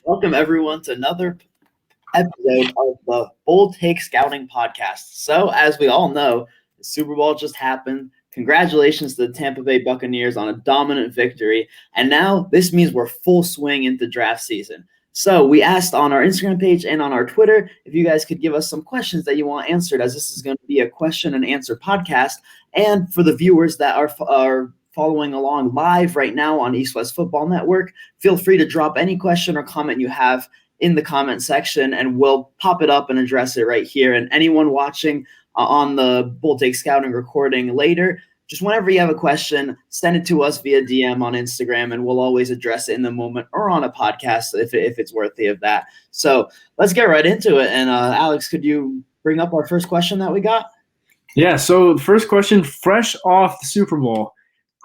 Welcome everyone to another episode of the Bold Take Scouting Podcast. So, as we all know, the Super Bowl just happened. Congratulations to the Tampa Bay Buccaneers on a dominant victory. And now this means we're full swing into draft season. So, we asked on our Instagram page and on our Twitter if you guys could give us some questions that you want answered, as this is going to be a question and answer podcast. And for the viewers that are following along live right now on East West Football Network, feel free to drop any question or comment you have in the comment section, and we'll pop it up and address it right here. And anyone watching on the Bold Take Scouting recording later, just whenever you have a question, send it to us via DM on Instagram, and we'll always address it in the moment or on a podcast if it's worthy of that. So let's get right into it. And Alex, could you bring up our first question that we got? Yeah, so the first question, fresh off the Super Bowl,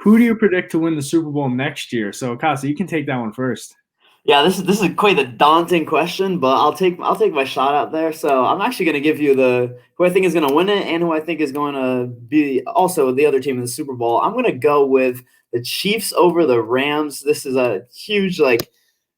who do you predict to win the Super Bowl next year? So, Casa, you can take that one first. Yeah, this is quite a daunting question, but I'll take my shot out there. So I'm actually going to give you who I think is going to win it and who I think is going to be also the other team in the Super Bowl. I'm going to go with the Chiefs over the Rams. This is a huge,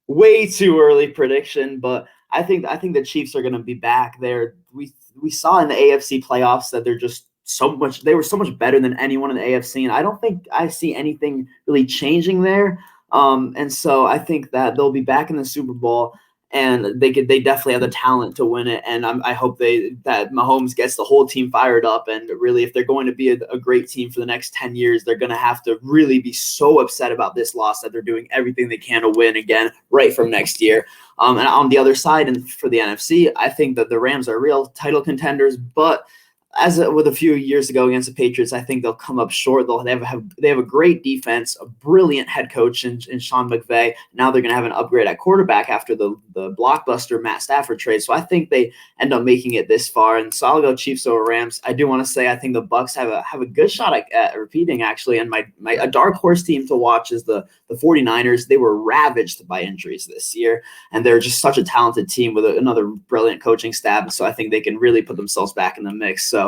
way too early prediction, but I think the Chiefs are going to be back there. We saw in the AFC playoffs that they were so much better than anyone in the AFC, and I don't think I see anything really changing there. And so I think that they'll be back in the Super Bowl, and they definitely have the talent to win it. And I hope that Mahomes gets the whole team fired up. And really, if they're going to be a great team for the next 10 years, they're going to have to really be so upset about this loss that they're doing everything they can to win again right from next year. And on the other side, and for the NFC, I think that the Rams are real title contenders, but with a few years ago against the Patriots, I think they'll come up short. They have a great defense, a brilliant head coach in Sean McVay. Now they're going to have an upgrade at quarterback after the blockbuster Matt Stafford trade. So I think they end up making it this far. And so I'll go Chiefs over Rams. I do want to say I think the Bucs have a good shot at repeating, actually. And a dark horse team to watch is the 49ers. They were ravaged by injuries this year, and they're just such a talented team with another brilliant coaching staff. So I think they can really put themselves back in the mix. So,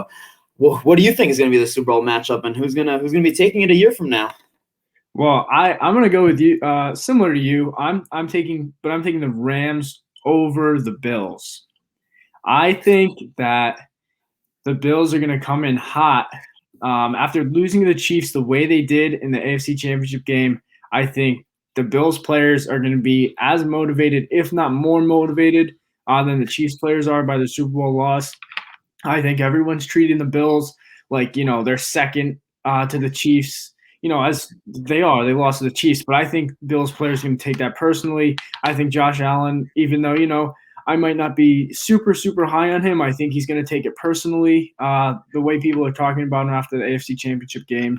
what do you think is going to be the Super Bowl matchup, and who's gonna be taking it a year from now? Well, I'm gonna go with you. Similar to you, I'm taking the Rams over the Bills. I think that the Bills are gonna come in hot after losing to the Chiefs the way they did in the AFC Championship game. I think the Bills players are going to be as motivated, if not more motivated, than the Chiefs players are by the Super Bowl loss. I think everyone's treating the Bills like, they're second to the Chiefs, as they are. They lost to the Chiefs, but I think Bills players are going to take that personally. I think Josh Allen, even though, I might not be super, super high on him, I think he's going to take it personally, the way people are talking about him after the AFC Championship game.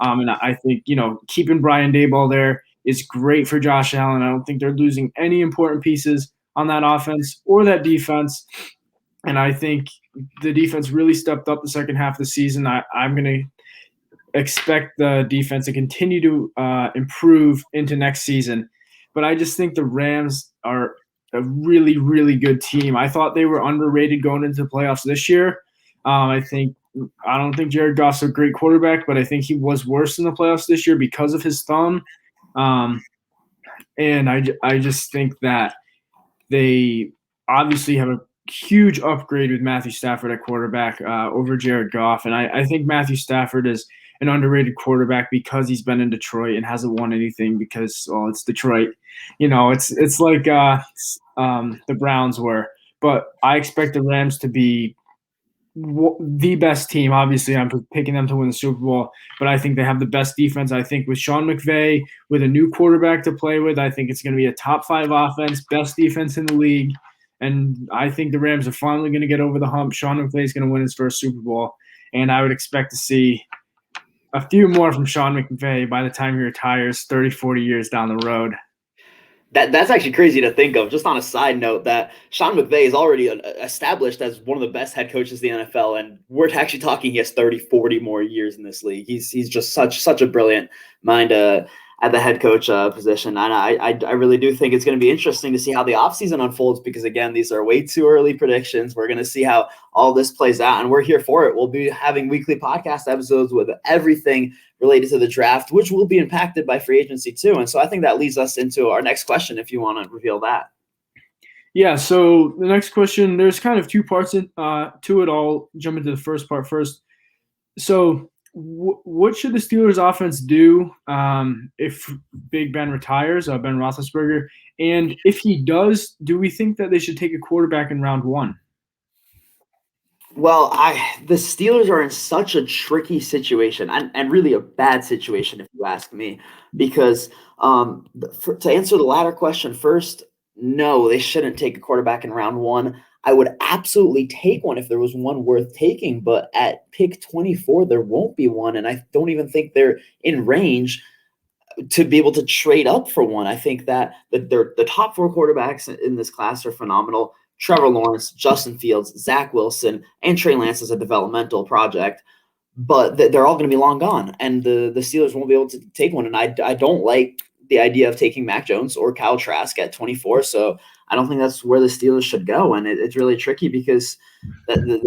And I think, keeping Brian Daboll there is great for Josh Allen. I don't think they're losing any important pieces on that offense or that defense. And I think the defense really stepped up the second half of the season. I'm going to expect the defense to continue to improve into next season. But I just think the Rams are a really, really good team. I thought they were underrated going into the playoffs this year. I don't think Jared Goff's a great quarterback, but I think he was worse in the playoffs this year because of his thumb. And I just think that they obviously have a huge upgrade with Matthew Stafford at quarterback over Jared Goff. And I think Matthew Stafford is an underrated quarterback because he's been in Detroit and hasn't won anything because, well, it's Detroit. It's like the Browns were. But I expect the Rams to be the best team. Obviously, I'm picking them to win the Super Bowl, but I think they have the best defense. I think with Sean McVay, with a new quarterback to play with, I think it's going to be a top 5 offense, best defense in the league. And I think the Rams are finally going to get over the hump. Sean McVay is going to win his first Super Bowl. And I would expect to see a few more from Sean McVay by the time he retires 30, 40 years down the road. That's actually crazy to think of. Just on a side note, that Sean McVay is already established as one of the best head coaches in the NFL, and we're actually talking he has 30, 40 more years in this league. He's just such a brilliant mind at the head coach position. And I really do think it's going to be interesting to see how the offseason unfolds, because, again, these are way too early predictions. We're going to see how all this plays out, and we're here for it. We'll be having weekly podcast episodes with everything related to the draft, which will be impacted by free agency too. And so I think that leads us into our next question, if you want to reveal that. Yeah, so the next question, there's kind of two parts to it. I'll jump into the first part first. So, what should the Steelers offense do if Big Ben retires, Ben Roethlisberger? And if he does, do we think that they should take a quarterback in round one? Well, the Steelers are in such a tricky situation and really a bad situation, if you ask me, because to answer the latter question first, no, they shouldn't take a quarterback in round one. I would absolutely take one if there was one worth taking, but at pick 24, there won't be one, and I don't even think they're in range to be able to trade up for one. I think that the top four quarterbacks in this class are phenomenal. Trevor Lawrence, Justin Fields, Zach Wilson, and Trey Lance is a developmental project, but they're all going to be long gone, and the Steelers won't be able to take one. And I don't like the idea of taking Mac Jones or Kyle Trask at 24. So I don't think that's where the Steelers should go, and it's really tricky because Ben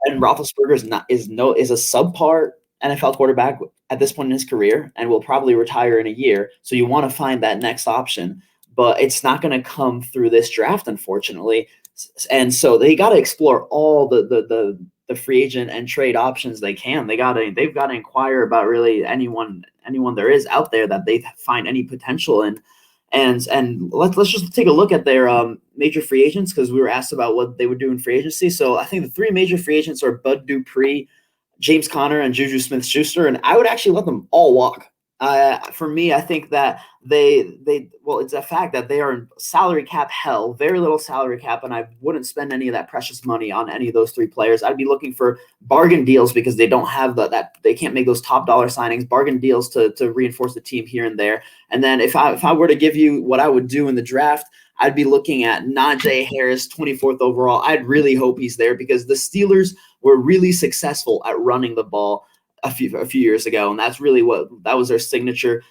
Roethlisberger is a subpar NFL quarterback at this point in his career and will probably retire in a year. So you want to find that next option, but it's not going to come through this draft, unfortunately. And so they got to explore all the free agent and trade options they can. They've got to inquire about really anyone there is out there that they find any potential in. And let's just take a look at their major free agents, because we were asked about what they would do in free agency. So I think the three major free agents are Bud Dupree, James Conner, and Juju Smith-Schuster, and I would actually let them all walk. For me, I think that it's a fact that they are in salary cap hell, very little salary cap, and I wouldn't spend any of that precious money on any of those three players. I'd be looking for bargain deals because they don't have that they can't make those top dollar signings, bargain deals to reinforce the team here and there. And then if I were to give you what I would do in the draft, I'd be looking at Najee Harris, 24th overall. I'd really hope he's there because the Steelers were really successful at running the ball a few years ago, and that's really that was their signature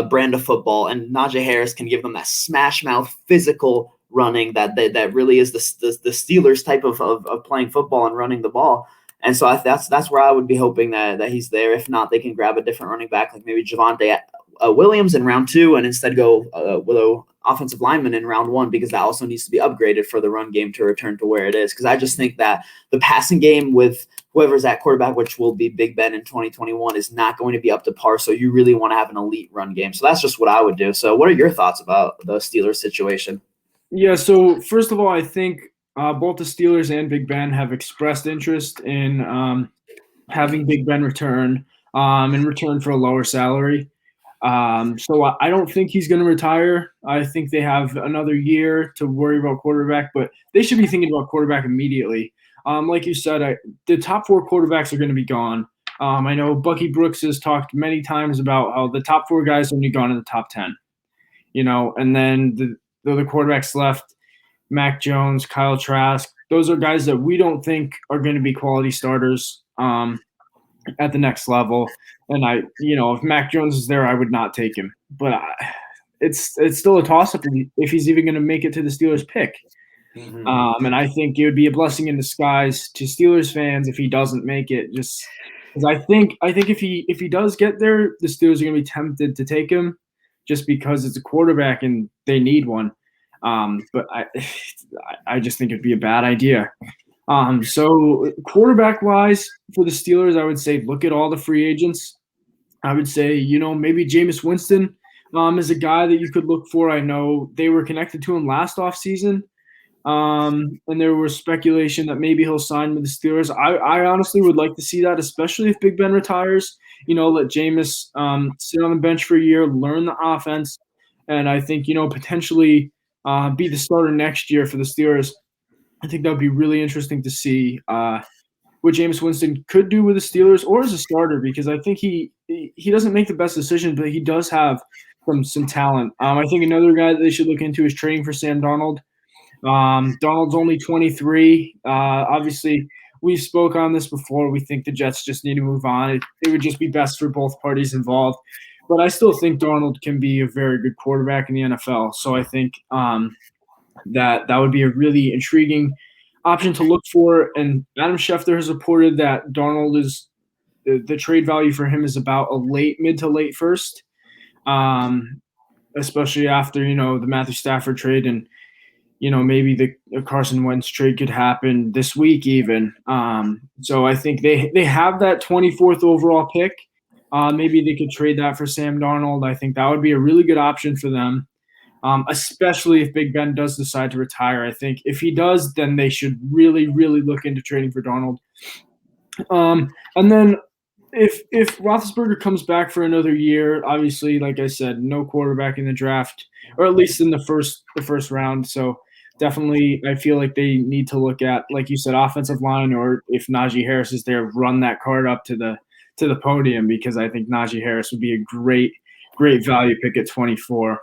brand of football. And Najee Harris can give them that smash mouth physical running that really is the Steelers type of playing football and running the ball. And so that's where I would be hoping that he's there. If not, they can grab a different running back, like maybe Javonte Williams in round 2, and instead go with an offensive lineman in round 1, because that also needs to be upgraded for the run game to return to where it is. Because I just think that the passing game with whoever's at quarterback, which will be Big Ben in 2021, is not going to be up to par. So you really want to have an elite run game. So that's just what I would do. So what are your thoughts about the Steelers situation? Yeah, so first of all, I think both the Steelers and Big Ben have expressed interest in having Big Ben return in return for a lower salary. So I don't think he's going to retire. I think they have another year to worry about quarterback, but they should be thinking about quarterback immediately. Like you said, the top 4 quarterbacks are going to be gone. I know Bucky Brooks has talked many times about how the top 4 guys are only gone in the top 10, and then the other quarterbacks left, Mac Jones, Kyle Trask, those are guys that we don't think are going to be quality starters at the next level. And if Mac Jones is there, I would not take him. But it's still a toss-up if he's even going to make it to the Steelers pick. Mm-hmm. And I think it would be a blessing in disguise to Steelers fans if he doesn't make it. Just because I think if he does get there, the Steelers are going to be tempted to take him, just because it's a quarterback and they need one. But I just think it'd be a bad idea. So quarterback-wise for the Steelers, I would say look at all the free agents. I would say, maybe Jameis Winston is a guy that you could look for. I know they were connected to him last offseason, and there was speculation that maybe he'll sign with the Steelers. I honestly would like to see that, especially if Big Ben retires. Let Jameis sit on the bench for a year, learn the offense, and I think, potentially be the starter next year for the Steelers. I think that would be really interesting to see what Jameis Winston could do with the Steelers or as a starter, because I think he doesn't make the best decision, but he does have some talent. I think another guy that they should look into is trading for Sam Darnold. Darnold's only 23. Obviously, we spoke on this before. We think the Jets just need to move on. It would just be best for both parties involved. But I still think Darnold can be a very good quarterback in the NFL. So I think that would be a really intriguing option to look for. And Adam Schefter has reported that Darnold is the trade value for him is about a mid to late first, especially after the Matthew Stafford trade. And maybe the Carson Wentz trade could happen this week even. So I think they have that 24th overall pick. Maybe they could trade that for Sam Darnold. I think that would be a really good option for them, especially if Big Ben does decide to retire. I think if he does, then they should really, really look into trading for Darnold. And then if Roethlisberger comes back for another year, obviously, like I said, no quarterback in the draft, or at least in the first round. So definitely, I feel like they need to look at, like you said, offensive line, or if Najee Harris is there, run that card up to the podium, because I think Najee Harris would be a great value pick at 24.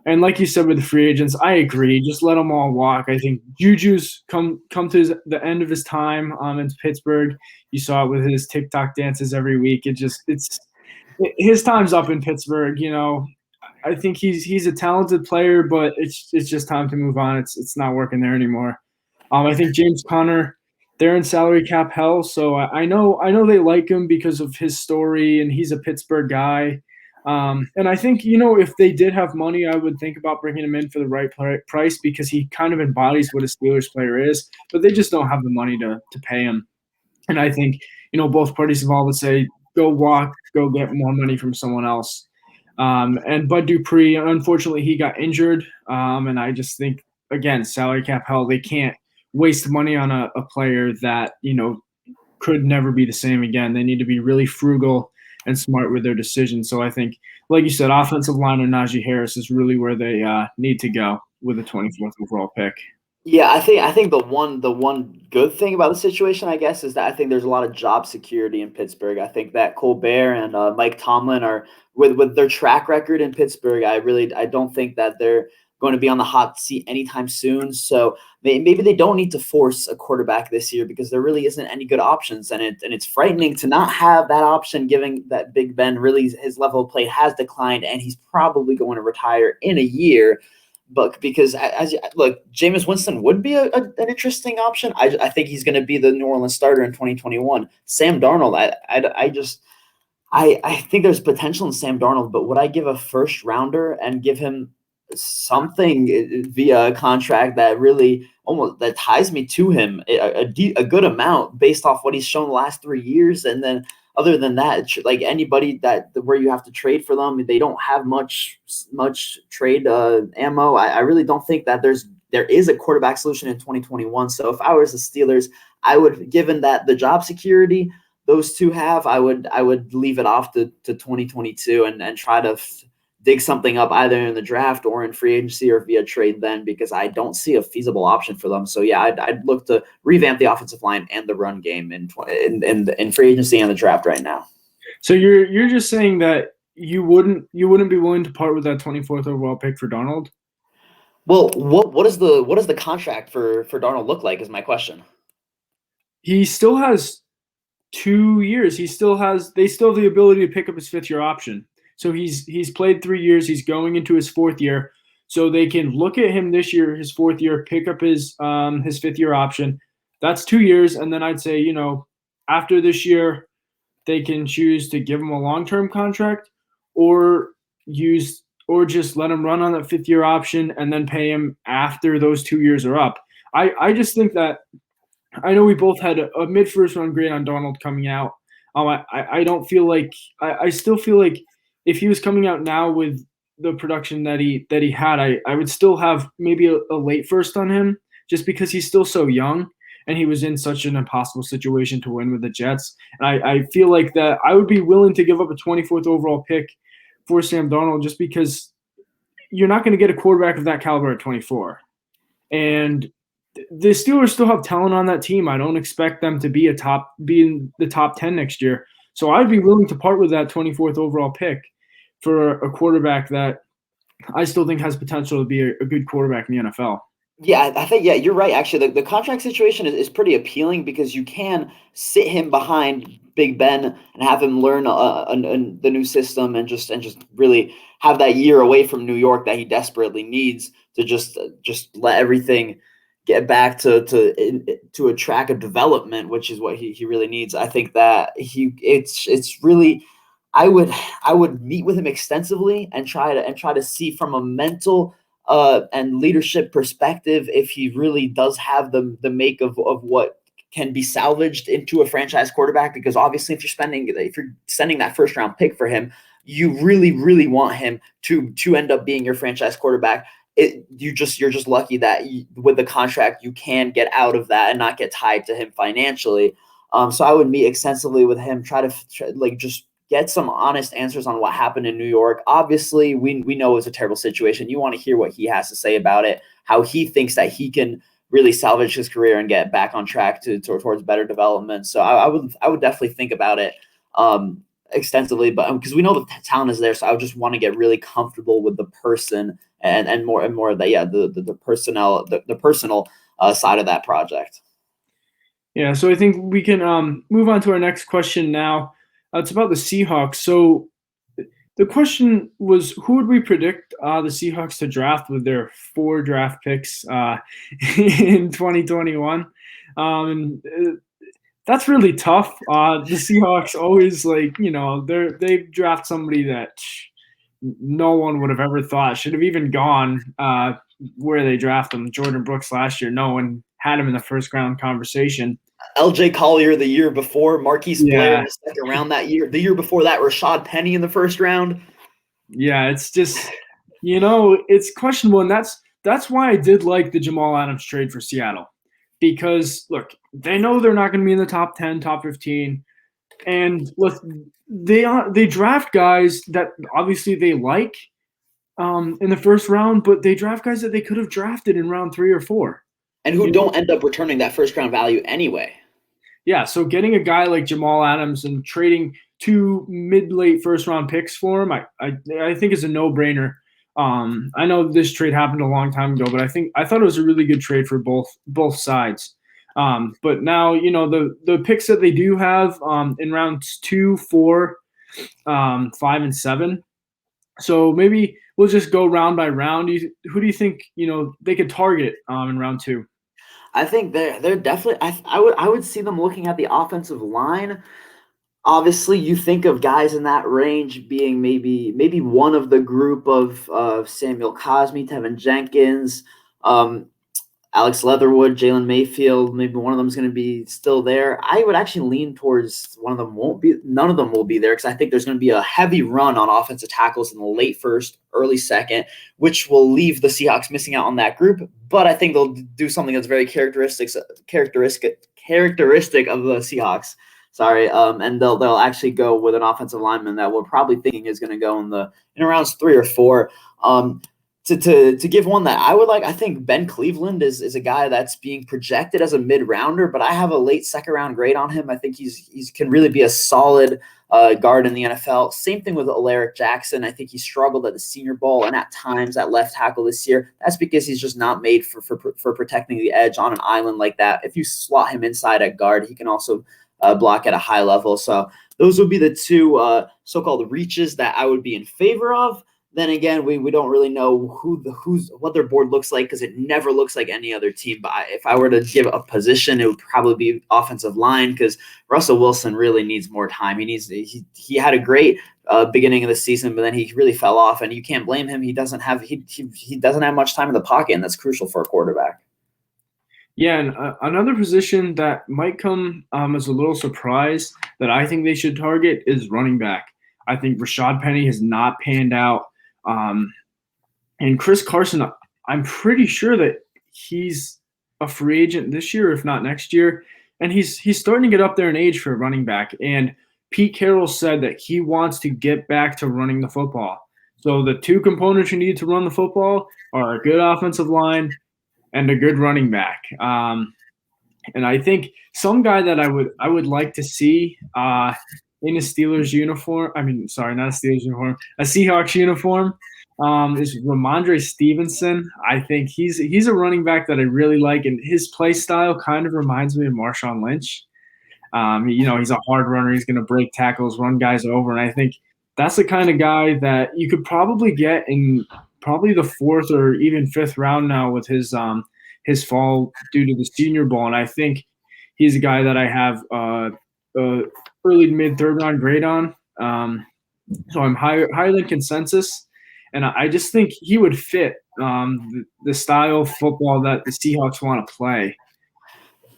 And like you said with the free agents, I agree. Just let them all walk. I think Juju's come to the end of his time in Pittsburgh. You saw it with his TikTok dances every week. It's his time's up in Pittsburgh. I think he's a talented player, but it's just time to move on. It's not working there anymore. I think James Conner, they're in salary cap hell, so I know they like him because of his story, and he's a Pittsburgh guy. And I think, if they did have money, I would think about bringing him in for the right price, because he kind of embodies what a Steelers player is, but they just don't have the money to pay him. And I think, both parties involved would say, go get more money from someone else. And Bud Dupree, unfortunately, he got injured. And I just think, again, salary cap hell, they can't waste money on a player that, could never be the same again. They need to be really frugal and smart with their decisions. So I think, like you said, offensive line and Najee Harris is really where they need to go with the 24th overall pick. Yeah, I think the one good thing about the situation, I guess, is that I think there's a lot of job security in Pittsburgh. I think that Colbert and Mike Tomlin are with their track record in Pittsburgh. I don't think that they're going to be on the hot seat anytime soon. So maybe they don't need to force a quarterback this year, because there really isn't any good options, and it's frightening to not have that option, given that Big Ben really, his level of play has declined, and he's probably going to retire in a year. But because look, Jameis Winston would be an interesting option. I think he's going to be the New Orleans starter in 2021. Sam Darnold, I think there's potential in Sam Darnold, but would I give a first rounder and give him something via a contract that really that ties me to him a good amount based off what he's shown the last 3 years? And then other than that, like anybody that where you have to trade for them, they don't have much trade ammo. I really don't think that there is a quarterback solution in 2021. So if I was the Steelers, I would, given that the job security those two have, I would leave it off to 2022 and try to dig something up either in the draft or in free agency or via trade then, because I don't see a feasible option for them. So yeah, I'd look to revamp the offensive line and the run game in free agency and the draft right now. So you're just saying that you wouldn't be willing to part with that 24th overall pick for Darnold? Well, what does the contract for Darnold look like is my question. He still has 2 years. They still have the ability to pick up his 5th-year option. So he's played 3 years. He's going into his 4th year. So they can look at him this year, his 4th year, pick up his 5th-year option. That's 2 years. And then I'd say, after this year, they can choose to give him a long-term contract or just let him run on that 5th-year option and then pay him after those 2 years are up. I just think that, I know we both had a mid-first round grade on Darnold coming out. I don't feel like – I still feel like if he was coming out now with the production that he had, I would still have maybe a late first on him, just because he's still so young and he was in such an impossible situation to win with the Jets. And I feel like that I would be willing to give up a 24th overall pick for Sam Darnold, just because you're not going to get a quarterback of that caliber at 24. And the Steelers still have talent on that team. I don't expect them to be in the top 10 next year. So I'd be willing to part with that 24th overall pick for a quarterback that I still think has potential to be a good quarterback in the NFL. Yeah, I think, you're right. Actually, the contract situation is pretty appealing, because you can sit him behind Big Ben and have him learn the new system and just really have that year away from New York that he desperately needs to just let everything get back to a track of development, which is what he really needs. I think that it's really, I would meet with him extensively and try to see from a mental and leadership perspective, if he really does have the make of what can be salvaged into a franchise quarterback, because obviously if you're sending that first round pick for him, you really, really want him to end up being your franchise quarterback. You're just lucky that with the contract you can get out of that and not get tied to him financially. So I would meet extensively with him, try to just get some honest answers on what happened in New York. Obviously, we know it's a terrible situation. You want to hear what he has to say about it, how he thinks that he can really salvage his career and get back on track towards better development. So I would definitely think about it extensively, but because we know the talent is there, so I would just want to get really comfortable with the person and more of that, the personnel, the personal side of that project. Yeah, so I think we can move on to our next question now. It's about the Seahawks. So the question was, who would we predict the Seahawks to draft with their 4 draft picks in 2021? That's really tough. The Seahawks always they draft somebody that no one would have ever thought should have even gone where they draft them. Jordan Brooks last year, no one had him in the first round conversation. LJ Collier the year before, Marquise Blair in the second round that year. The year before that, Rashad Penny in the first round. Yeah, it's just, it's questionable. And that's why I did like the Jamal Adams trade for Seattle. Because, look, they know they're not going to be in the top 10, top 15. And look, they draft guys that obviously they like in the first round, but they draft guys that they could have drafted in round 3 or 4. And who don't end up returning that first round value anyway. Yeah, so getting a guy like Jamal Adams and trading 2 mid-late first-round picks for him, I think is a no-brainer. I know this trade happened a long time ago, but I thought it was a really good trade for both sides. But now, the picks that they do have in rounds 2, 4, 5, and 7. So maybe we'll just go round by round. Who do you think they could target in round 2? I think they're definitely. I would see them looking at the offensive line. Obviously, you think of guys in that range being maybe one of the group of Samuel Cosmi, Tevin Jenkins, Alex Leatherwood, Jalen Mayfield. Maybe one of them is going to be still there. I would actually lean towards one of them won't be. None of them will be there because I think there's going to be a heavy run on offensive tackles in the late first, early second, which will leave the Seahawks missing out on that group. But I think they'll do something that's very characteristic of the Seahawks. Sorry, and they'll actually go with an offensive lineman that we're probably thinking is going to go in rounds 3 or 4. To give one that I would like, I think Ben Cleveland is a guy that's being projected as a mid-rounder, but I have a late second-round grade on him. I think he's can really be a solid guard in the NFL. Same thing with Alaric Jackson. I think he struggled at the Senior Bowl and at times at left tackle this year. That's because he's just not made for protecting the edge on an island like that. If you slot him inside at guard, he can also block at a high level. So those would be the 2 so-called reaches that I would be in favor of. Then again, we don't really know what their board looks like because it never looks like any other team. But if I were to give a position, it would probably be offensive line because Russell Wilson really needs more time. He had a great beginning of the season, but then he really fell off, and you can't blame him. He doesn't have much time in the pocket, and that's crucial for a quarterback. Yeah, and another position that might come as a little surprise that I think they should target is running back. I think Rashad Penny has not panned out. And Chris Carson, I'm pretty sure that he's a free agent this year, if not next year. And he's starting to get up there in age for a running back. And Pete Carroll said that he wants to get back to running the football. So the 2 components you need to run the football are a good offensive line and a good running back. And I think some guy that I would like to see in a Steelers uniform. I mean, sorry, not a Steelers uniform, a Seahawks uniform, is Ramondre Stevenson. I think he's a running back that I really like, and his play style kind of reminds me of Marshawn Lynch. He's a hard runner. He's going to break tackles, run guys over, and I think that's the kind of guy that you could probably get in probably the 4th or even 5th round now with his fall due to the Senior Bowl, and I think he's a guy that I have early to mid 3rd round grade on. So I'm higher than consensus. and I just think he would fit the style of football that the Seahawks want to play.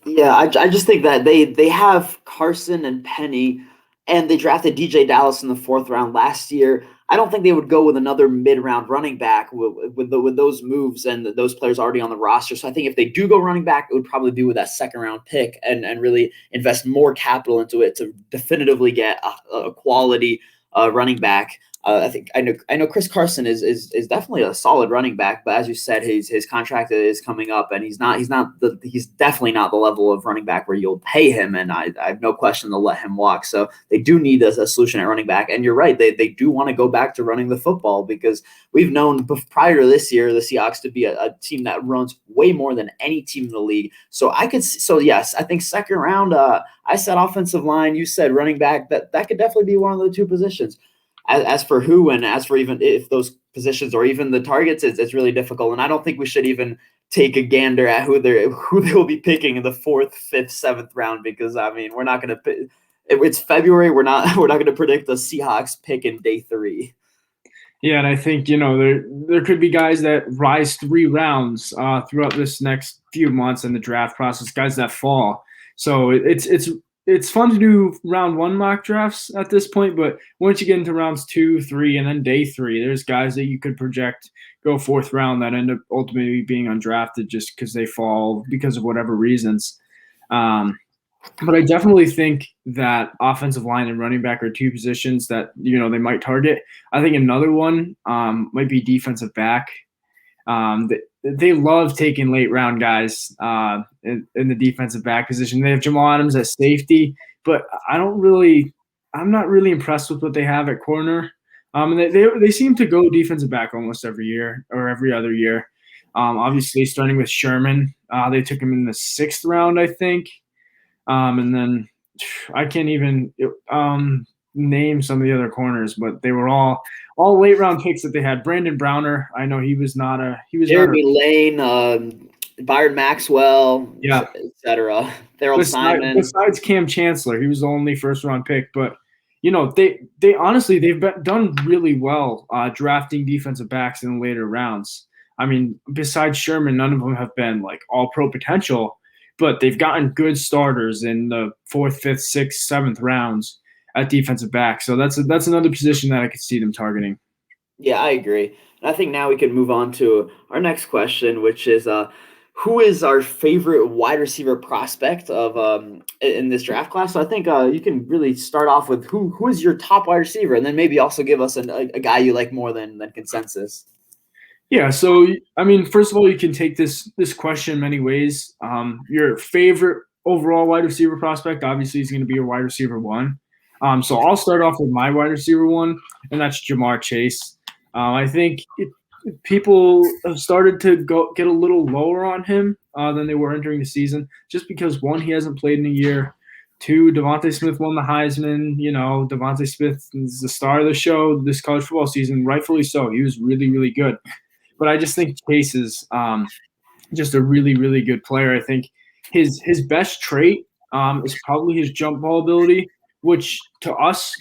Yeah, I just think that they have Carson and Penny, and they drafted DJ Dallas in the fourth round last year. I don't think they would go with another mid-round running back with those moves and those players already on the roster. So I think if they do go running back, it would probably be with that second-round pick and really invest more capital into it to definitively get a quality running back. I know Chris Carson is definitely a solid running back, but as you said, his contract is coming up, and he's definitely not the level of running back where you'll pay him, and I have no question they'll let him walk. So they do need a solution at running back, and you're right, they do want to go back to running the football because we've known prior to this year the Seahawks to be a team that runs way more than any team in the league. So yes, I think second round. I said offensive line, you said running back. That could definitely be one of the two positions. As for who and as for even if those positions or even the targets, it's really difficult. And I don't think we should even take a gander at who they will be picking in the fourth, fifth, seventh round because I mean we're not going to. It's February. We're not going to predict the Seahawks pick in day 3. Yeah, and I think there could be guys that rise 3 rounds throughout this next few months in the draft process. Guys that fall. So it's fun to do round 1 mock drafts at this point, but once you get into rounds 2, 3, and then day 3, there's guys that you could project go 4th round that end up ultimately being undrafted just because they fall because of whatever reasons. But I definitely think that offensive line and running back are 2 positions that they might target. I think another one might be defensive back. They love taking late round guys in the defensive back position. They have Jamal Adams at safety, but I'm not really impressed with what they have at corner. And they seem to go defensive back almost every year or every other year. Obviously, starting with Sherman, they took him in the 6th round, I think. And then I can't even name some of the other corners, but they were all late round picks that they had. Brandon Browner, I know he was Jeremy Lane, Byron Maxwell, yeah, etc. Simon. Besides Cam Chancellor, he was the only 1st round pick, but they honestly they've done really well drafting defensive backs in the later rounds. I mean, besides Sherman, none of them have been like all pro potential, but they've gotten good starters in the 4th, 5th, 6th, 7th rounds at defensive back. So that's another position that I could see them targeting. Yeah, I agree. And I think now we can move on to our next question, which is who is our favorite wide receiver prospect of in this draft class? So I think you can really start off with who is your top wide receiver, and then maybe also give us a guy you like more than consensus. Yeah, so I mean, first of all, you can take this question many ways. Your favorite overall wide receiver prospect obviously is going to be your wide receiver 1. So I'll start off with my wide receiver 1, and that's Ja'Marr Chase. I think people have started to get a little lower on him than they were entering the season, just because 1, he hasn't played in a year. 2, Devontae Smith won the Heisman. Devontae Smith is the star of the show this college football season, rightfully so. He was really, really good. But I just think Chase is just a really, really good player. I think his best trait is probably his jump ball ability, which to us,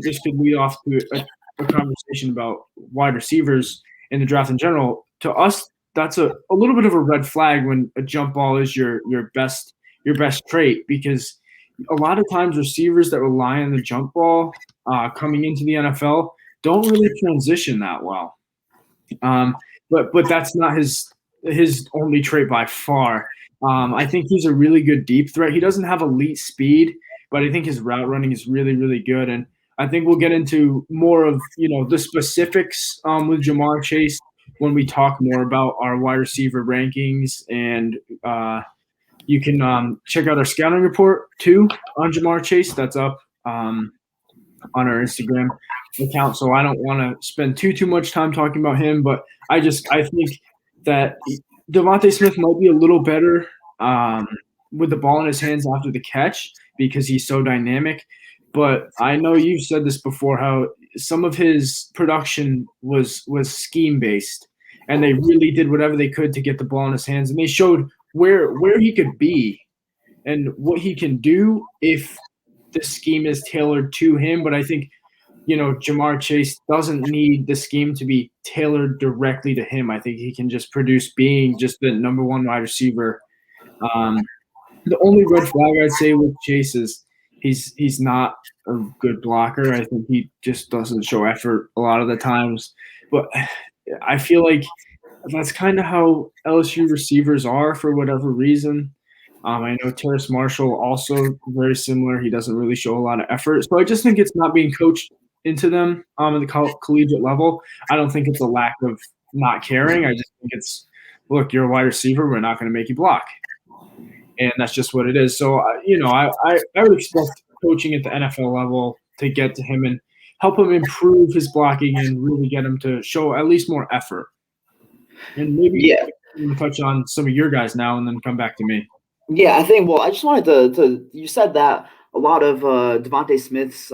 this could lead off to a conversation about wide receivers in the draft in general. To us, that's a little bit of a red flag when a jump ball is your best trait, because a lot of times receivers that rely on the jump ball coming into the NFL don't really transition that well. But that's not his only trait by far. I think he's a really good deep threat. He doesn't have elite speed, but I think his route running is really, really good. And I think we'll get into more of the specifics with Ja'Marr Chase when we talk more about our wide receiver rankings. And you can check out our scouting report too on Ja'Marr Chase. That's up on our Instagram account, so I don't want to spend too much time talking about him, but I think that Devontae Smith might be a little better with the ball in his hands after the catch because he's so dynamic. But I know you've said this before, how some of his production was scheme based, and they really did whatever they could to get the ball in his hands, and they showed where he could be and what he can do if the scheme is tailored to him. But I think Jamar Chase doesn't need the scheme to be tailored directly to him. I think he can just produce being just the number one wide receiver. The only red flag I'd say with Chase is he's not a good blocker. I think he just doesn't show effort a lot of the times. But I feel like that's kind of how LSU receivers are for whatever reason. I know Terrace Marshall also very similar. He doesn't really show a lot of effort. So I just think it's not being coached into them at the collegiate level. I don't think it's a lack of not caring. I just think it's, look, you're a wide receiver. We're not going to make you block. And that's just what it is. So, I would expect coaching at the NFL level to get to him and help him improve his blocking and really get him to show at least more effort. And maybe touch on some of your guys now and then come back to me. Yeah, I think. Well, I just wanted to. You said that a lot of Devontae Smith's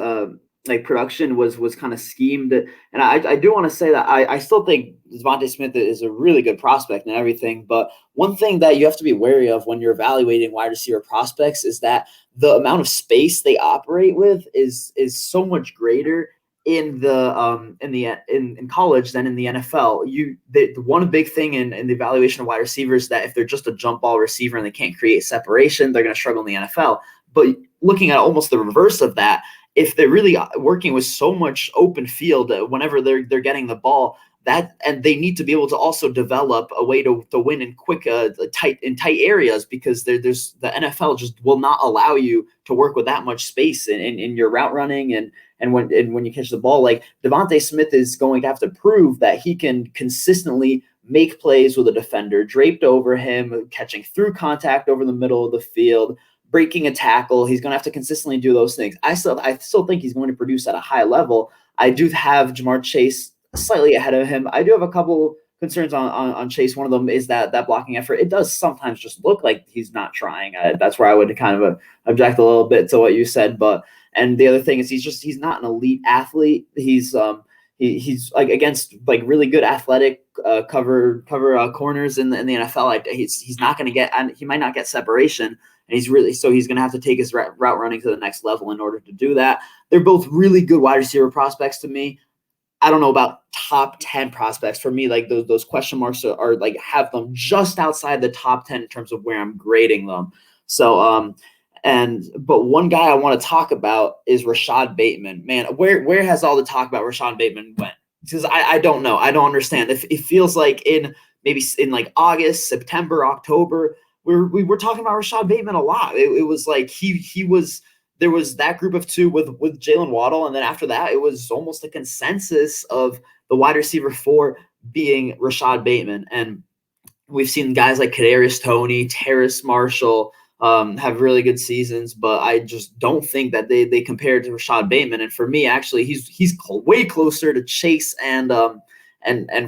production was kind of schemed, and I do want to say that I still think Devontae Smith is a really good prospect and everything. But one thing that you have to be wary of when you're evaluating wide receiver prospects is that the amount of space they operate with is so much greater in college than in the NFL. The one big thing in the evaluation of wide receivers that if they're just a jump ball receiver and they can't create separation, they're going to struggle in the NFL. But looking at almost the reverse of that, if they're really working with so much open field whenever they're getting the ball, and they need to be able to also develop a way to win in quick, tight areas, because there's the NFL just will not allow you to work with that much space in your route running and when you catch the ball. Like Devontae Smith is going to have to prove that he can consistently make plays with a defender draped over him, catching through contact over the middle of the field, breaking a tackle. He's going to have to consistently do those things. I still think he's going to produce at a high level. I do have Jamar Chase slightly ahead of him. I do have a couple concerns on Chase. One of them is that blocking effort. It does sometimes just look like he's not trying. That's where I would kind of object a little bit to what you said. And the other thing is he's not an elite athlete. He's like against like really good athletic cover corners in the NFL. He's not going to get, and he might not get separation. And he's going to have to take his route running to the next level in order to do that. They're both really good wide receiver prospects to me. I don't know about top 10 prospects. For me, like those question marks are like have them just outside the top 10 in terms of where I'm grading them. So, but one guy I want to talk about is Rashad Bateman. Man, where has all the talk about Rashad Bateman went? Because I don't know. I don't understand. It feels like maybe in like August, September, October, we were talking about Rashad Bateman a lot. It was like he was. There was that group of two with Jalen Waddle, and then after that, it was almost a consensus of the wide receiver 4 being Rashad Bateman. And we've seen guys like Kadarius Toney, Terrace Marshall have really good seasons, but I just don't think that they compare to Rashad Bateman. And for me, actually, he's way closer to Chase and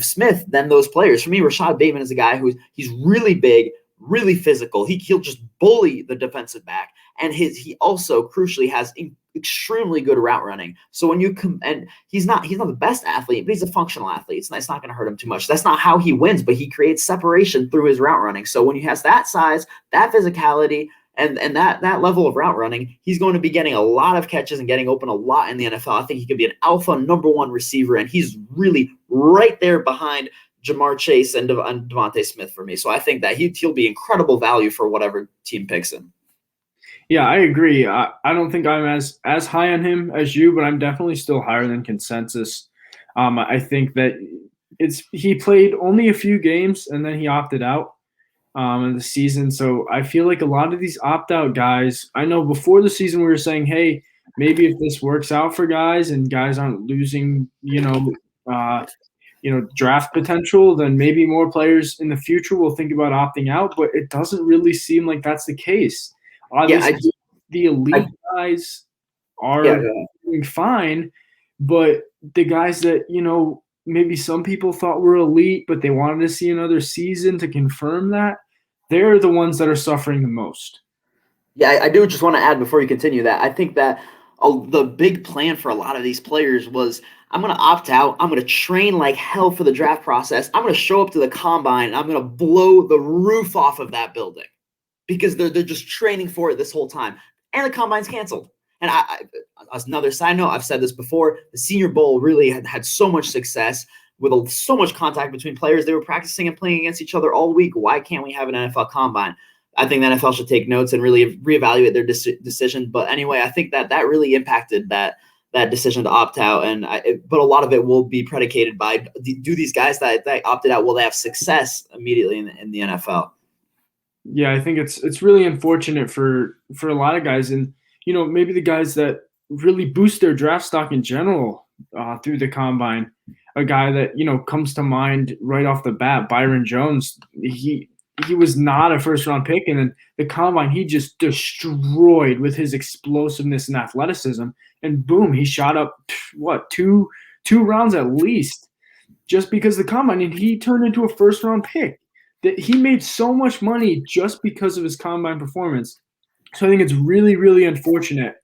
Smith than those players. For me, Rashad Bateman is a guy he's really big, really physical. He'll just bully the defensive back. And he also crucially has extremely good route running. So when you and he's not the best athlete, but he's a functional athlete. It's not going to hurt him too much. That's not how he wins, but he creates separation through his route running. So when he has that size, that physicality, and that level of route running, he's going to be getting a lot of catches and getting open a lot in the NFL. I think he could be an alpha number 1 receiver, and he's really right there behind Jamar Chase and Devontae Smith for me. So I think that he'll be incredible value for whatever team picks him. Yeah, I agree. I don't think I'm as high on him as you, but I'm definitely still higher than consensus. I think that he played only a few games and then he opted out in the season. So I feel like a lot of these opt-out guys, I know before the season we were saying, hey, maybe if this works out for guys and guys aren't losing, draft potential, then maybe more players in the future will think about opting out. But it doesn't really seem like that's the case. Obviously, the elite guys are doing fine, but the guys that, maybe some people thought were elite, but they wanted to see another season to confirm that, they're the ones that are suffering the most. Yeah, I do just want to add before you continue that I think that the big plan for a lot of these players was, I'm going to opt out. I'm going to train like hell for the draft process. I'm going to show up to the combine, and I'm going to blow the roof off of that building because they're just training for it this whole time. And the combine's canceled. And as another side note, I've said this before, the Senior Bowl really had so much success with so much contact between players. They were practicing and playing against each other all week. Why can't we have an NFL Combine? I think the NFL should take notes and really reevaluate their decision. But anyway, I think that really impacted that decision to opt out. But a lot of it will be predicated by, do these guys that opted out, will they have success immediately in the NFL? Yeah, I think it's really unfortunate for a lot of guys, and maybe the guys that really boost their draft stock in general through the combine. A guy that comes to mind right off the bat, Byron Jones. He was not a first round pick, and then the combine he just destroyed with his explosiveness and athleticism. And boom, he shot up two rounds at least, just because the combine, and he turned into a first round pick. That he made so much money just because of his combine performance. So I think it's really, really unfortunate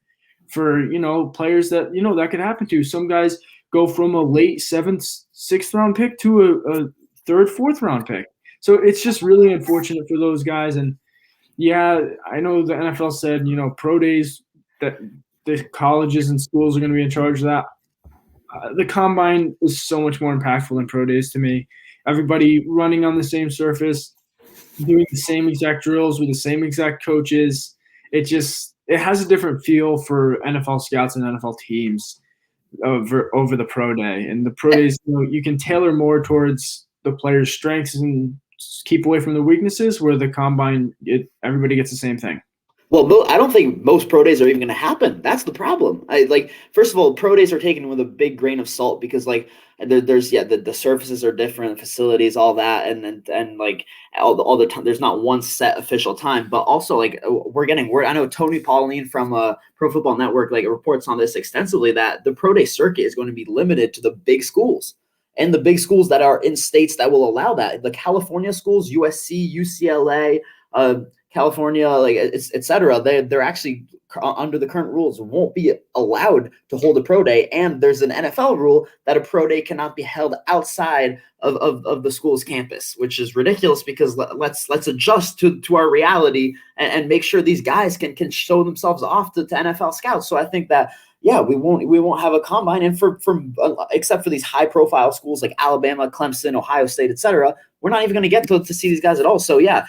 for players that that could happen to. Some guys go from a late 7th, 6th round pick to a 3rd, 4th round pick. So it's just really unfortunate for those guys. And yeah, I know the NFL said pro days, that the colleges and schools are going to be in charge of that. The combine is so much more impactful than pro days to me. Everybody running on the same surface, doing the same exact drills with the same exact coaches. It has a different feel for NFL scouts and NFL teams over the pro day. And the pro days, you can tailor more towards the player's strengths and keep away from the weaknesses, where the combine, everybody gets the same thing. Well, I don't think most pro days are even going to happen. That's the problem. First of all, pro days are taken with a big grain of salt because there's the surfaces are different, facilities, all that, and all the time. There's not one set official time, but also we're getting word. I know Tony Pauline from Pro Football Network reports on this extensively, that the pro day circuit is going to be limited to the big schools, and the big schools that are in states that will allow that. The California schools, USC, UCLA, California, et cetera, they're actually, under the current rules, won't be allowed to hold a pro day. And there's an NFL rule that a pro day cannot be held outside of the school's campus, which is ridiculous, because let's adjust to our reality and make sure these guys can show themselves off to NFL scouts. So I think that, yeah, we won't have a combine, and except for these high profile schools like Alabama, Clemson, Ohio State, et cetera, we're not even going to get to see these guys at all. So yeah,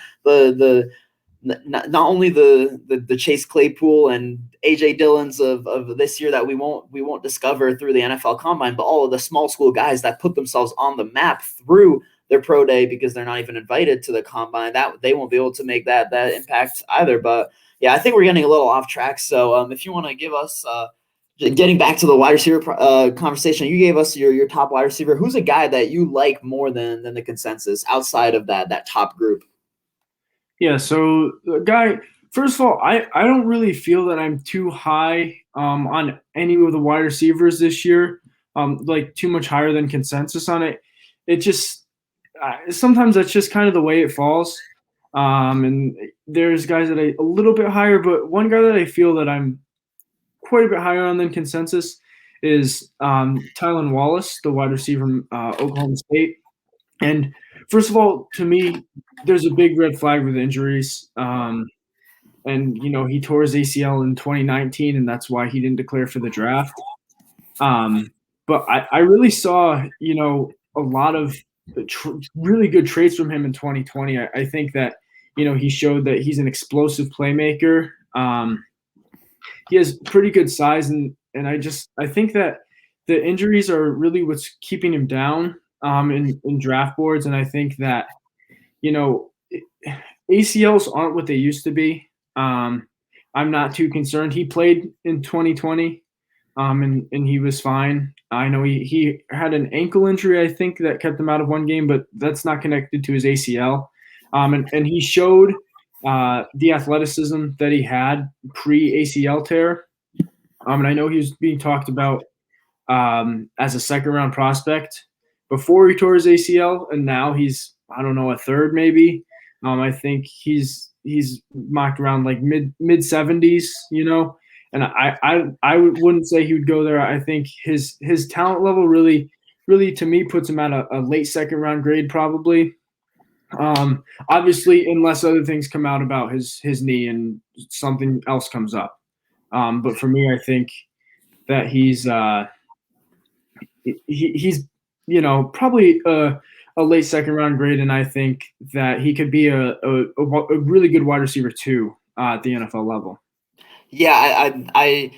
not only the Chase Claypool and AJ Dillons of this year that we won't discover through the NFL Combine, but all of the small school guys that put themselves on the map through their pro day because they're not even invited to the Combine, that they won't be able to make that impact either. But yeah, I think we're getting a little off track. So if you want to give us getting back to the wide receiver conversation, you gave us your top wide receiver. Who's a guy that you like more than the consensus outside of that top group? Yeah, so the guy, first of all, I don't really feel that I'm too high on any of the wide receivers this year, too much higher than consensus on it. It just sometimes that's just kind of the way it falls. And there's guys that a little bit higher, but one guy that I feel that I'm quite a bit higher on than consensus is Tylan Wallace, the wide receiver from Oklahoma State. And first of all, to me, there's a big red flag with injuries. And, he tore his ACL in 2019, and that's why he didn't declare for the draft. But I really saw, a lot of really good traits from him in 2020. I think that, he showed that he's an explosive playmaker. He has pretty good size, and I think that the injuries are really what's keeping him down in draft boards. And I think that, ACLs aren't what they used to be. I'm not too concerned. He played in 2020, and he was fine. I know he had an ankle injury, I think, that kept him out of one game, but that's not connected to his ACL. And he showed the athleticism that he had pre-ACL tear. And I know he was being talked about as a second-round prospect before he tore his ACL, and now he's, I don't know, a third maybe. I think he's mocked around mid 70s, and I wouldn't say he would go there. I think his talent level really to me puts him at a late second-round grade probably. Obviously, unless other things come out about his knee and something else comes up. But for me, I think that he's probably a late second round grade, and I think that he could be a really good wide receiver too at the NFL level. Yeah, I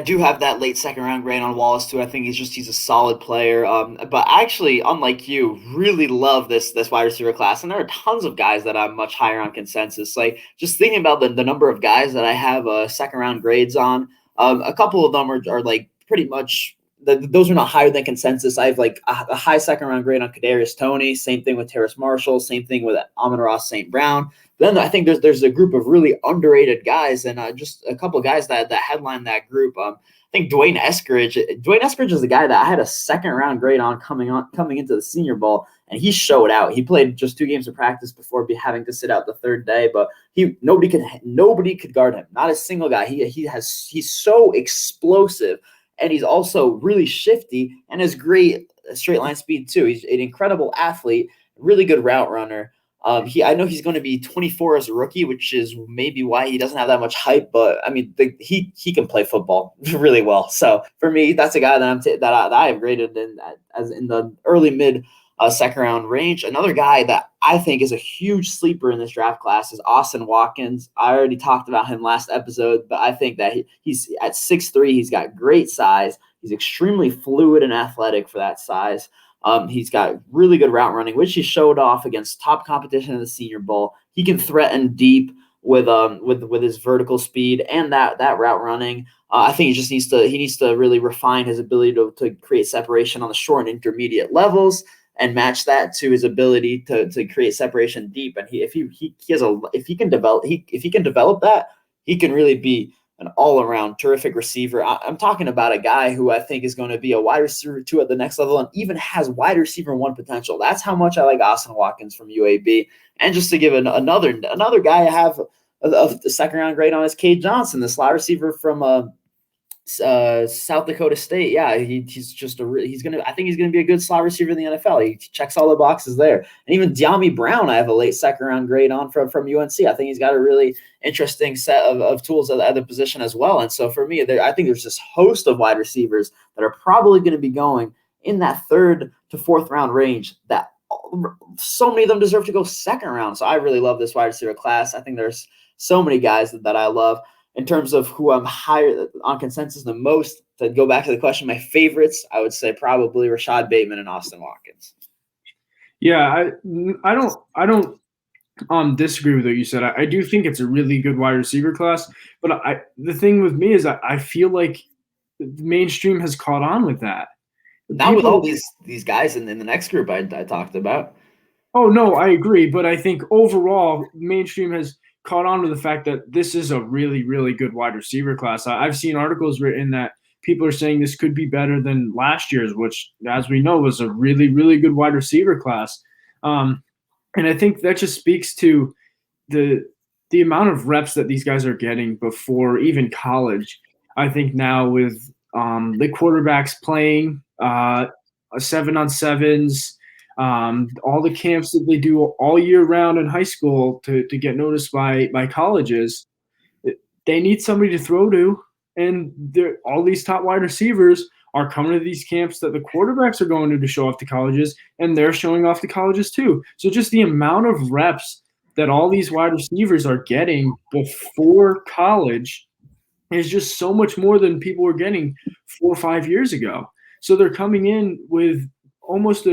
do have that late second round grade on Wallace too. I think he's a solid player. But I actually, unlike you, really love this wide receiver class, and there are tons of guys that I'm much higher on consensus. Like just thinking about the number of guys that I have second round grades on, a couple of them are like pretty much. Those are not higher than consensus. I have like a high second round grade on Kadarius Toney. Same thing with Terrace Marshall. Same thing with Amon-Ra St. Brown. Then I think there's a group of really underrated guys, and just a couple of guys that headline that group. I think Dwayne Eskridge. Dwayne Eskridge is the guy that I had a second round grade on coming into the Senior Bowl, and he showed out. He played just 2 games of practice before having to sit out the 3rd day, but nobody could guard him. Not a single guy. He's so explosive, and he's also really shifty and has great straight line speed too. He's an incredible athlete, really good route runner. I know he's going to be 24 as a rookie, which is maybe why he doesn't have that much hype. But I mean, he can play football really well. So for me, that's a guy that I have graded as in the early mid second round range. Another guy that I think is a huge sleeper in this draft class is Austin Watkins. I already talked about him last episode, but I think that he's at 6'3". He's got great size. He's extremely fluid and athletic for that size. He's got really good route running, which he showed off against top competition in the Senior Bowl. He can threaten deep with his vertical speed and that route running. I think he needs to really refine his ability to create separation on the short and intermediate levels and match that to his ability to create separation deep. And if he can develop that, he can really be an all-around terrific receiver. I'm talking about a guy who I think is going to be a wide receiver 2 at the next level and even has wide receiver 1 potential. That's how much I like Austin Watkins from UAB. And just to give another guy I have the second round grade on is Cade Johnson, the slot receiver from South Dakota State. Yeah, he's I think he's gonna be a good slot receiver in the NFL. He checks all the boxes there. And even Dyami Brown, I have a late second round grade on from UNC. I think he's got a really interesting set of tools at the position as well. And so for me, I think there's this host of wide receivers that are probably going to be going in that 3rd to 4th round range that so many of them deserve to go second round. So I really love this wide receiver class. I think there's so many guys that I love. In terms of who I'm higher on consensus the most, to go back to the question, my favorites, I would say probably Rashad Bateman and Austin Watkins. Yeah, I don't disagree with what you said. I do think it's a really good wide receiver class, but the thing with me is I feel like the mainstream has caught on with that. Not with all these guys in the next group I talked about. Oh no, I agree, but I think overall mainstream has caught on to the fact that this is a really, really good wide receiver class. I've seen articles written that people are saying this could be better than last year's, which, as we know, was a really, really good wide receiver class. And I think that just speaks to the amount of reps that these guys are getting before even college. I think now with the quarterbacks playing 7-on-7s, all the camps that they do all year round in high school to get noticed by colleges, they need somebody to throw to, and all these top wide receivers are coming to these camps that the quarterbacks are going to show off to colleges, and they're showing off to colleges too. So just the amount of reps that all these wide receivers are getting before college is just so much more than people were getting 4 or 5 years ago. So they're coming in with almost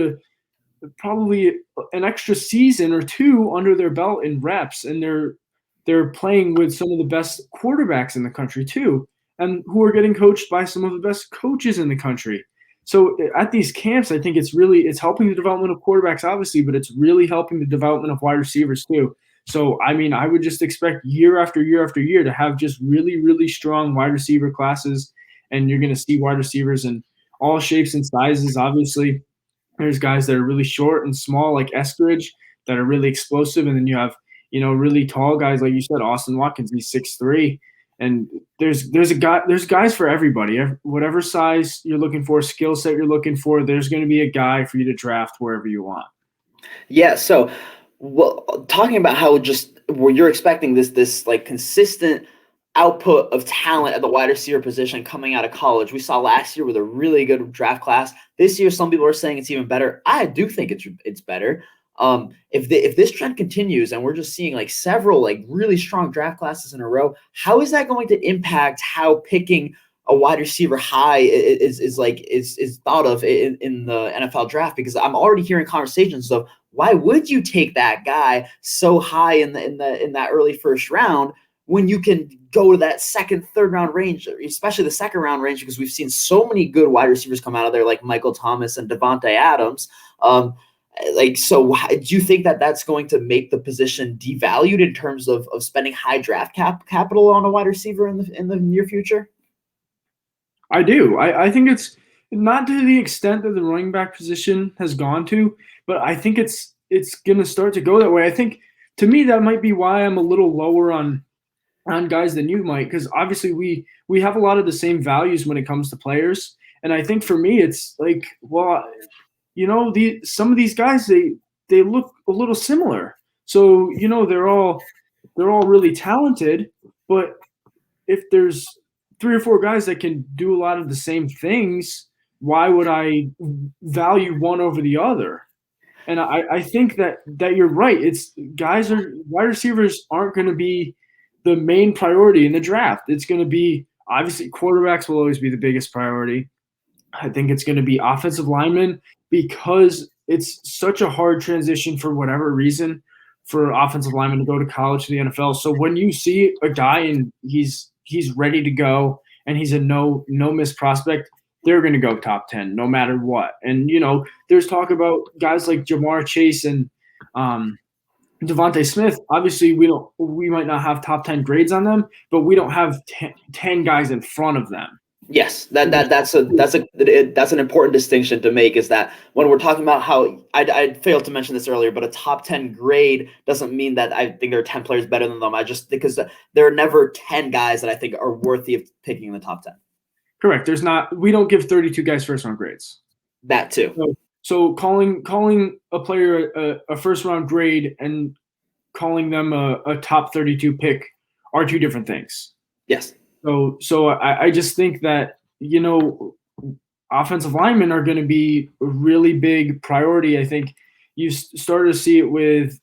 probably an extra season or 2 under their belt in reps, and they're playing with some of the best quarterbacks in the country too, and who are getting coached by some of the best coaches in the country. So at these camps, I think it's helping the development of quarterbacks, obviously, but it's really helping the development of wide receivers too. So, I mean, I would just expect year after year after year to have just really, really strong wide receiver classes, and you're going to see wide receivers in all shapes and sizes. Obviously, there's guys that are really short and small, like Eskridge, that are really explosive, and then you have really tall guys, like you said, Austin Watkins. He's 6'3", and there's guys for everybody. Whatever size you're looking for, skill set you're looking for, there's going to be a guy for you to draft wherever you want. Yeah. So, talking about how just where you're expecting this like consistent output of talent at the wide receiver position coming out of college. We saw last year with a really good draft class. This year, some people are saying it's even better. I do think it's better. If this trend continues and we're just seeing like several like really strong draft classes in a row, how is that going to impact how picking a wide receiver high is thought of in the NFL draft? Because I'm already hearing conversations of why would you take that guy so high in that early first round when you can go to that second, third round range, especially the second round range, because we've seen so many good wide receivers come out of there, like Michael Thomas and Devontae Adams. So do you think that that's going to make the position devalued in terms of spending high draft capital on a wide receiver in the near future? I do. I think it's not to the extent that the running back position has gone to, but I think it's going to start to go that way. I think, to me, that might be why I'm a little lower on guys than you might, because obviously we have a lot of the same values when it comes to players. And I think for me, it's like, well, some of these guys, they look a little similar. So, they're all really talented, but if there's 3 or 4 guys that can do a lot of the same things, why would I value one over the other? And I think that you're right. It's wide receivers aren't going to be the main priority in the draft. It's going to be, obviously, quarterbacks will always be the biggest priority. I think it's going to be offensive linemen, because it's such a hard transition for whatever reason for offensive linemen to go to college to the NFL. So when you see a guy and he's ready to go and he's a no miss prospect, they're going to go top 10 no matter what. And, there's talk about guys like Jamar Chase and Devontae Smith. Obviously, we might not have top 10 grades on them, but we don't have 10 guys in front of them. Yes, that's an important distinction to make, is that when we're talking about how I failed to mention this earlier, but a top 10 grade doesn't mean that I think there are 10 players better than them. Because there are never 10 guys that I think are worthy of picking in the top 10. Correct. We don't give 32 guys first round grades. That too. So calling a player a first round grade and calling them a top 32 pick are two different things. Yes. So I just think that, offensive linemen are going to be a really big priority. I think you started to see it with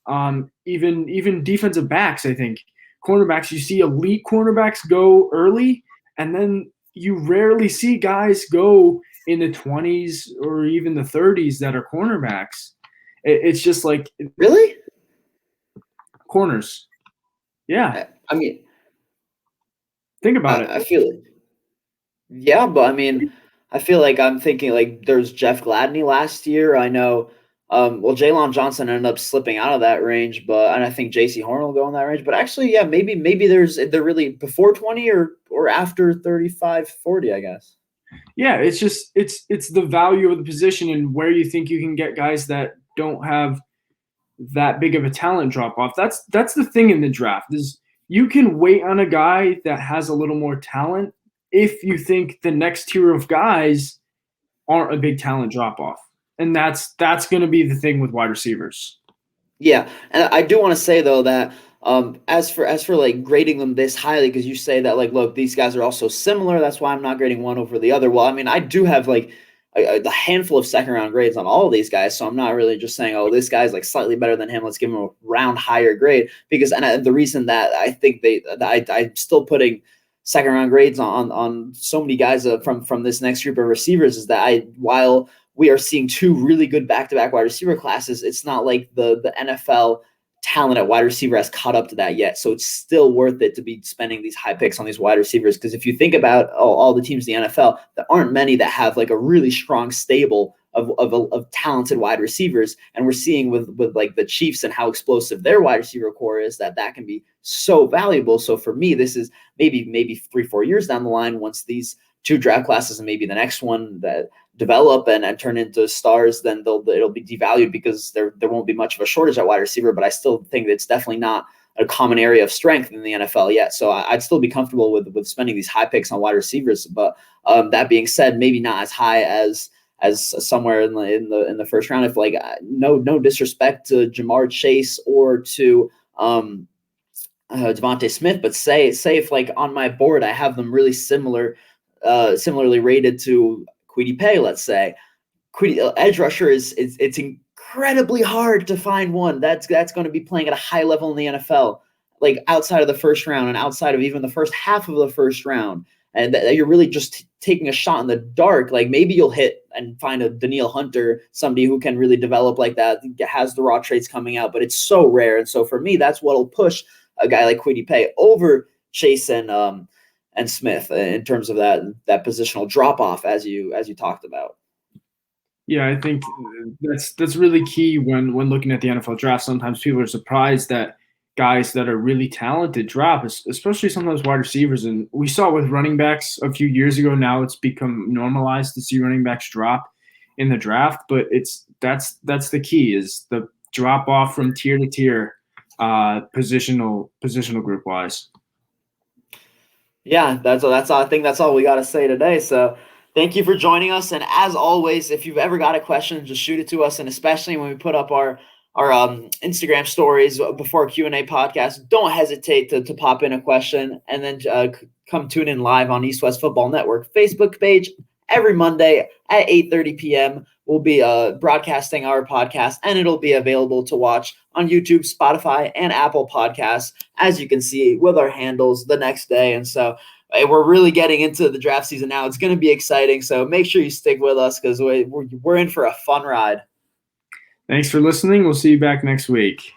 even defensive backs. I think cornerbacks, you see elite cornerbacks go early, and then you rarely see guys go in the 20s or even the 30s that are cornerbacks. It's just like, really, corners. Yeah. I mean, think about it. I feel it. Yeah, but I mean, I feel like I'm thinking like there's Jeff Gladney last year. I know, Jalen Johnson ended up slipping out of that range, and I think J.C. Horn will go in that range. But actually, yeah, maybe they're really before 20 or after 35, 40, I guess. Yeah, it's just it's the value of the position and where you think you can get guys that don't have that big of a talent drop off. That's the thing in the draft, is you can wait on a guy that has a little more talent if you think the next tier of guys aren't a big talent drop off. And that's going to be the thing with wide receivers. Yeah, and I do want to say though that as for like grading them this highly, because you say that like, look, these guys are all so similar, that's why I'm not grading one over the other. Well, I mean, I do have like a handful of second round grades on all of these guys, so I'm not really just saying, oh, this guy's like slightly better than him, let's give him a round higher grade. Because the reason that I think I'm still putting second round grades on so many guys from this next group of receivers is that while we are seeing 2 really good back-to-back wide receiver classes, it's not like the NFL talent at wide receiver has caught up to that yet. So it's still worth it to be spending these high picks on these wide receivers. Because if you think about all the teams in the NFL, there aren't many that have like a really strong stable of talented wide receivers. And we're seeing with like the Chiefs and how explosive their wide receiver core is, that can be so valuable. So for me, this is maybe 3-4 years down the line, once these 2 draft classes and maybe the next one that develop and turn into stars, then it'll be devalued because there won't be much of a shortage at wide receiver. But I still think it's definitely not a common area of strength in the NFL yet. So I'd still be comfortable with spending these high picks on wide receivers. But that being said, maybe not as high as somewhere in the first round. If like no disrespect to Jamar Chase or to Devontae Smith, but say if like on my board I have them really similarly rated to Kwity Paye, let's say. Edge rusher it's incredibly hard to find one that's going to be playing at a high level in the NFL, like outside of the first round and outside of even the first half of the first round, and that you're really just taking a shot in the dark. Like maybe you'll hit and find a Danielle Hunter, somebody who can really develop like that, has the raw traits coming out, but it's so rare. And so for me, that's what'll push a guy like Kwity Paye over Chase and Smith in terms of that positional drop off as you talked about. Yeah, I think that's really key when looking at the NFL draft. Sometimes people are surprised that guys that are really talented drop, especially sometimes wide receivers. And we saw it with running backs a few years ago. Now it's become normalized to see running backs drop in the draft. But that's the key, is the drop off from tier to tier, positional group wise. Yeah, that's all. I think that's all we got to say today. So thank you for joining us. And as always, if you've ever got a question, just shoot it to us. And especially when we put up our Instagram stories before Q&A podcast, don't hesitate to pop in a question, and then come tune in live on East West Football Network Facebook page every Monday at 8:30 p.m. We'll be broadcasting our podcast, and it'll be available to watch on YouTube, Spotify, and Apple Podcasts, as you can see with our handles the next day. And so we're really getting into the draft season now. It's going to be exciting. So make sure you stick with us, because we're in for a fun ride. Thanks for listening. We'll see you back next week.